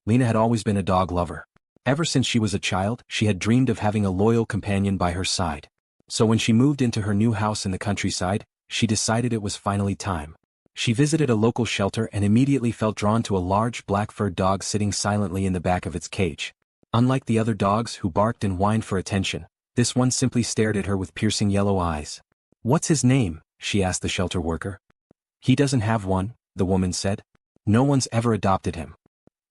Lena had always been a dog lover. Ever since she was a child, she had dreamed of having a loyal companion by her side. So when she moved into her new house in the countryside, she decided it was finally time. She visited a local shelter and immediately felt drawn to a large black-furred dog sitting silently in the back of its cage. Unlike the other dogs who barked and whined for attention, this one simply stared at her with piercing yellow eyes. "What's his name?" she asked the shelter worker. "He doesn't have one," the woman said. "No one's ever adopted him.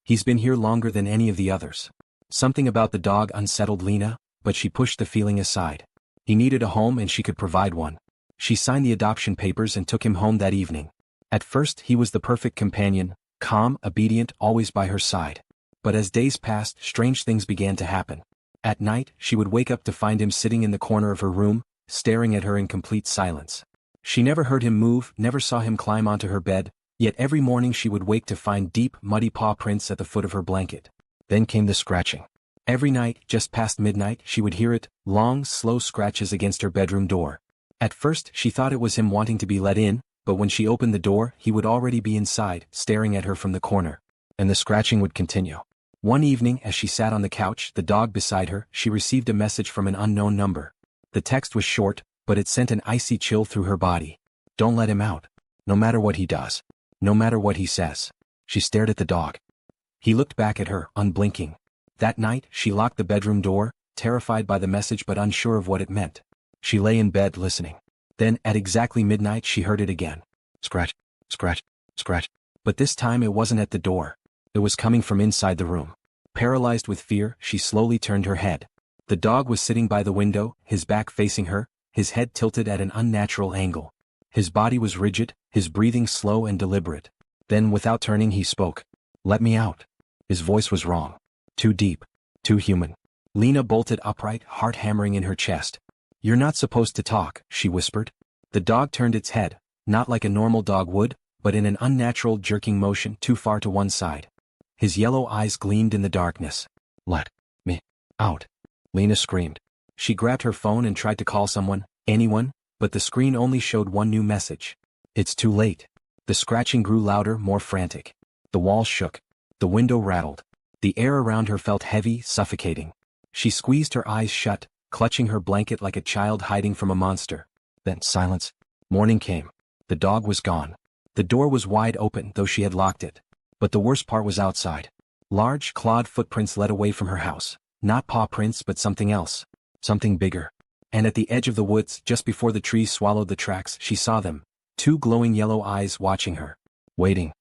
He's been here longer than any of the others." Something about the dog unsettled Lena, but she pushed the feeling aside. He needed a home and she could provide one. She signed the adoption papers and took him home that evening. At first he was the perfect companion, calm, obedient, always by her side. But as days passed, strange things began to happen. At night, she would wake up to find him sitting in the corner of her room, staring at her in complete silence. She never heard him move, never saw him climb onto her bed, yet every morning she would wake to find deep, muddy paw prints at the foot of her blanket. Then came the scratching. Every night, just past midnight, she would hear it, long, slow scratches against her bedroom door. At first, she thought it was him wanting to be let in, but when she opened the door, he would already be inside, staring at her from the corner. And the scratching would continue. One evening, as she sat on the couch, the dog beside her, she received a message from an unknown number. The text was short, but it sent an icy chill through her body. "Don't let him out. No matter what he does. No matter what he says." She stared at the dog. He looked back at her, unblinking. That night, she locked the bedroom door, terrified by the message but unsure of what it meant. She lay in bed listening. Then, at exactly midnight, she heard it again. Scratch, scratch, scratch. But this time it wasn't at the door. It was coming from inside the room. Paralyzed with fear, she slowly turned her head. The dog was sitting by the window, his back facing her, his head tilted at an unnatural angle. His body was rigid, his breathing slow and deliberate. Then, without turning, he spoke. "Let me out." His voice was wrong. Too deep. Too human. Lena bolted upright, heart hammering in her chest. "You're not supposed to talk," she whispered. The dog turned its head, not like a normal dog would, but in an unnatural jerking motion too far to one side. His yellow eyes gleamed in the darkness. "Let me out," Lena screamed. She grabbed her phone and tried to call someone, anyone, but the screen only showed one new message. "It's too late." The scratching grew louder, more frantic. The walls shook. The window rattled. The air around her felt heavy, suffocating. She squeezed her eyes shut, clutching her blanket like a child hiding from a monster. Then silence. Morning came. The dog was gone. The door was wide open, though she had locked it. But the worst part was outside. Large, clawed footprints led away from her house. Not paw prints, but something else. Something bigger. And at the edge of the woods, just before the trees swallowed the tracks, she saw them. Two glowing yellow eyes watching her. Waiting.